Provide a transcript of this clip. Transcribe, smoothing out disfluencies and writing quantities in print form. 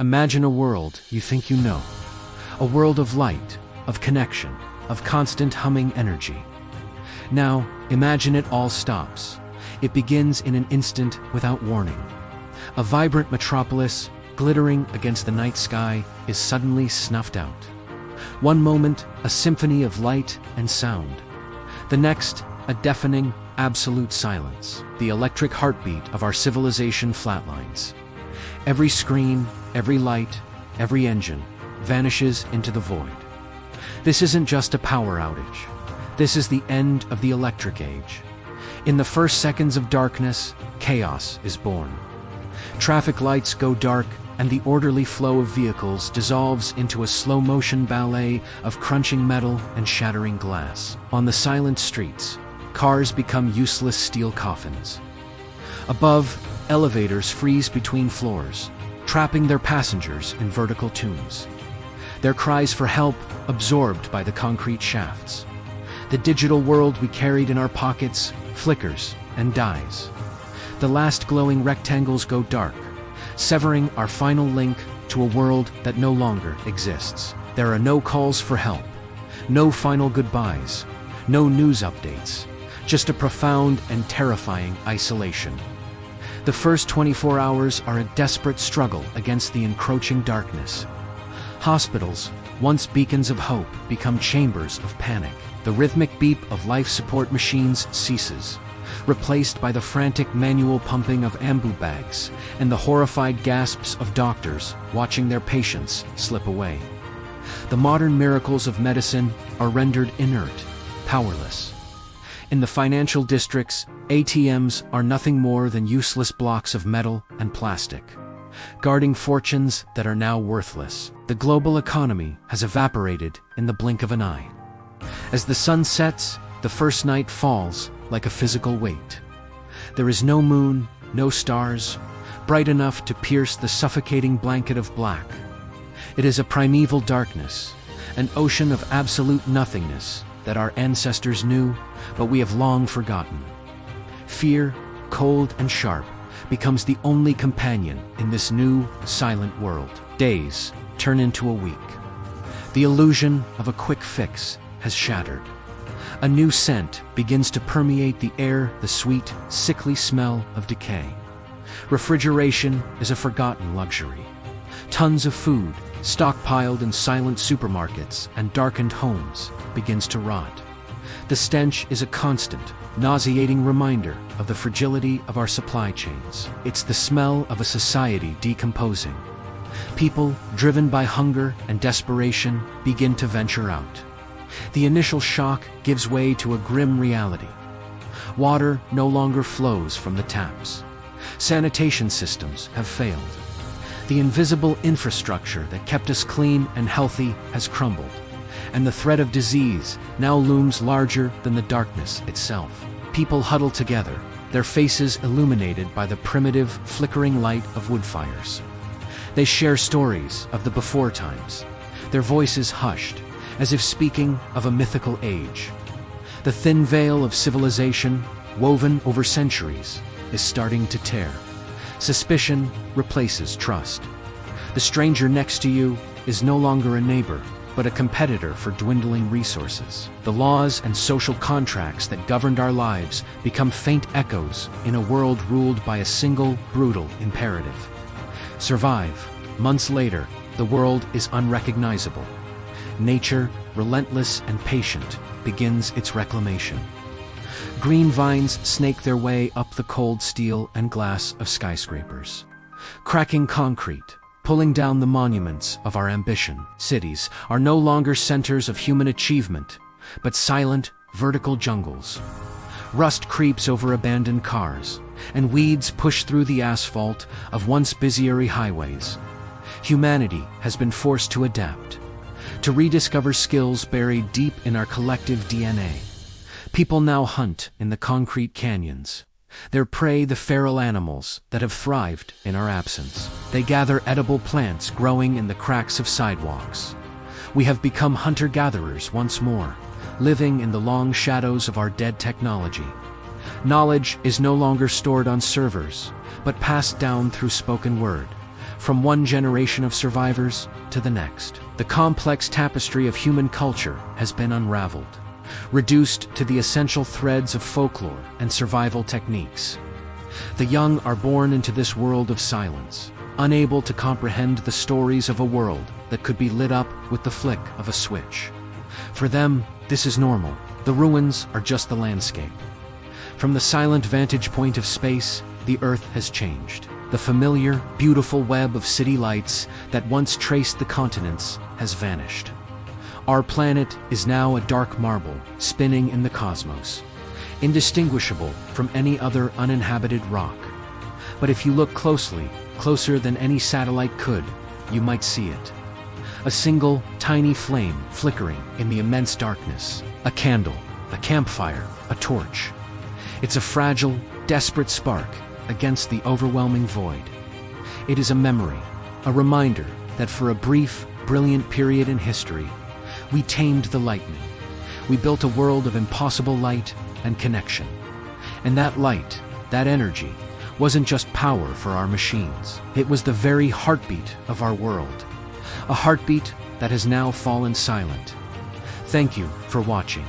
Imagine a world you think you know. A world of light, of connection, of constant humming energy. Now, imagine it all stops. It begins in an instant without warning. A vibrant metropolis, glittering against the night sky, is suddenly snuffed out. One moment, a symphony of light and sound. The next, a deafening, absolute silence. The electric heartbeat of our civilization flatlines. Every screen, every light, every engine vanishes into the void. This isn't just a power outage. This is the end of the electric age. In the first seconds of darkness, chaos is born. Traffic lights go dark, and the orderly flow of vehicles dissolves into a slow-motion ballet of crunching metal and shattering glass. On the silent streets, cars become useless steel coffins. Above, elevators freeze between floors, trapping their passengers in vertical tombs. Their cries for help absorbed by the concrete shafts. The digital world we carried in our pockets flickers and dies. The last glowing rectangles go dark, severing our final link to a world that no longer exists. There are no calls for help, no final goodbyes, no news updates, just a profound and terrifying isolation. The first 24 hours are a desperate struggle against the encroaching darkness. Hospitals, once beacons of hope, become chambers of panic. The rhythmic beep of life support machines ceases, replaced by the frantic manual pumping of ambu bags and the horrified gasps of doctors watching their patients slip away. The modern miracles of medicine are rendered inert, powerless. In the financial districts, ATMs are nothing more than useless blocks of metal and plastic, guarding fortunes that are now worthless. The global economy has evaporated in the blink of an eye. As the sun sets, the first night falls like a physical weight. There is no moon, no stars, bright enough to pierce the suffocating blanket of black. It is a primeval darkness, an ocean of absolute nothingness that our ancestors knew, but we have long forgotten. Fear, cold and sharp, becomes the only companion in this new, silent world. Days turn into a week. The illusion of a quick fix has shattered. A new scent begins to permeate the air, the sweet, sickly smell of decay. Refrigeration is a forgotten luxury. Tons of food, stockpiled in silent supermarkets and darkened homes, begins to rot. The stench is a constant, nauseating reminder of the fragility of our supply chains. It's the smell of a society decomposing. People, driven by hunger and desperation, begin to venture out. The initial shock gives way to a grim reality. Water no longer flows from the taps. Sanitation systems have failed. The invisible infrastructure that kept us clean and healthy has crumbled, and the threat of disease now looms larger than the darkness itself. People huddle together, their faces illuminated by the primitive, flickering light of wood fires. They share stories of the before times, their voices hushed, as if speaking of a mythical age. The thin veil of civilization, woven over centuries, is starting to tear. Suspicion replaces trust. The stranger next to you is no longer a neighbor, but a competitor for dwindling resources. The laws and social contracts that governed our lives become faint echoes in a world ruled by a single, brutal imperative. Survive. Months later, the world is unrecognizable. Nature, relentless and patient, begins its reclamation. Green vines snake their way up the cold steel and glass of skyscrapers. Cracking concrete, pulling down the monuments of our ambition. Cities are no longer centers of human achievement, but silent, vertical jungles. Rust creeps over abandoned cars, and weeds push through the asphalt of once busier highways. Humanity has been forced to adapt, to rediscover skills buried deep in our collective DNA. People now hunt in the concrete canyons, their prey the feral animals that have thrived in our absence. They gather edible plants growing in the cracks of sidewalks. We have become hunter-gatherers once more, living in the long shadows of our dead technology. Knowledge is no longer stored on servers, but passed down through spoken word, from one generation of survivors to the next. The complex tapestry of human culture has been unraveled, reduced to the essential threads of folklore and survival techniques. The young are born into this world of silence, unable to comprehend the stories of a world that could be lit up with the flick of a switch. For them, this is normal. The ruins are just the landscape. From the silent vantage point of space, the Earth has changed. The familiar, beautiful web of city lights that once traced the continents has vanished. Our planet is now a dark marble spinning in the cosmos, indistinguishable from any other uninhabited rock. But if you look closely, closer than any satellite could, you might see it. A single, tiny flame flickering in the immense darkness. A candle, a campfire, a torch. It's a fragile, desperate spark against the overwhelming void. It is a memory, a reminder that for a brief, brilliant period in history, we tamed the lightning. We built a world of impossible light and connection. And that light, that energy, wasn't just power for our machines. It was the very heartbeat of our world. A heartbeat that has now fallen silent. Thank you for watching.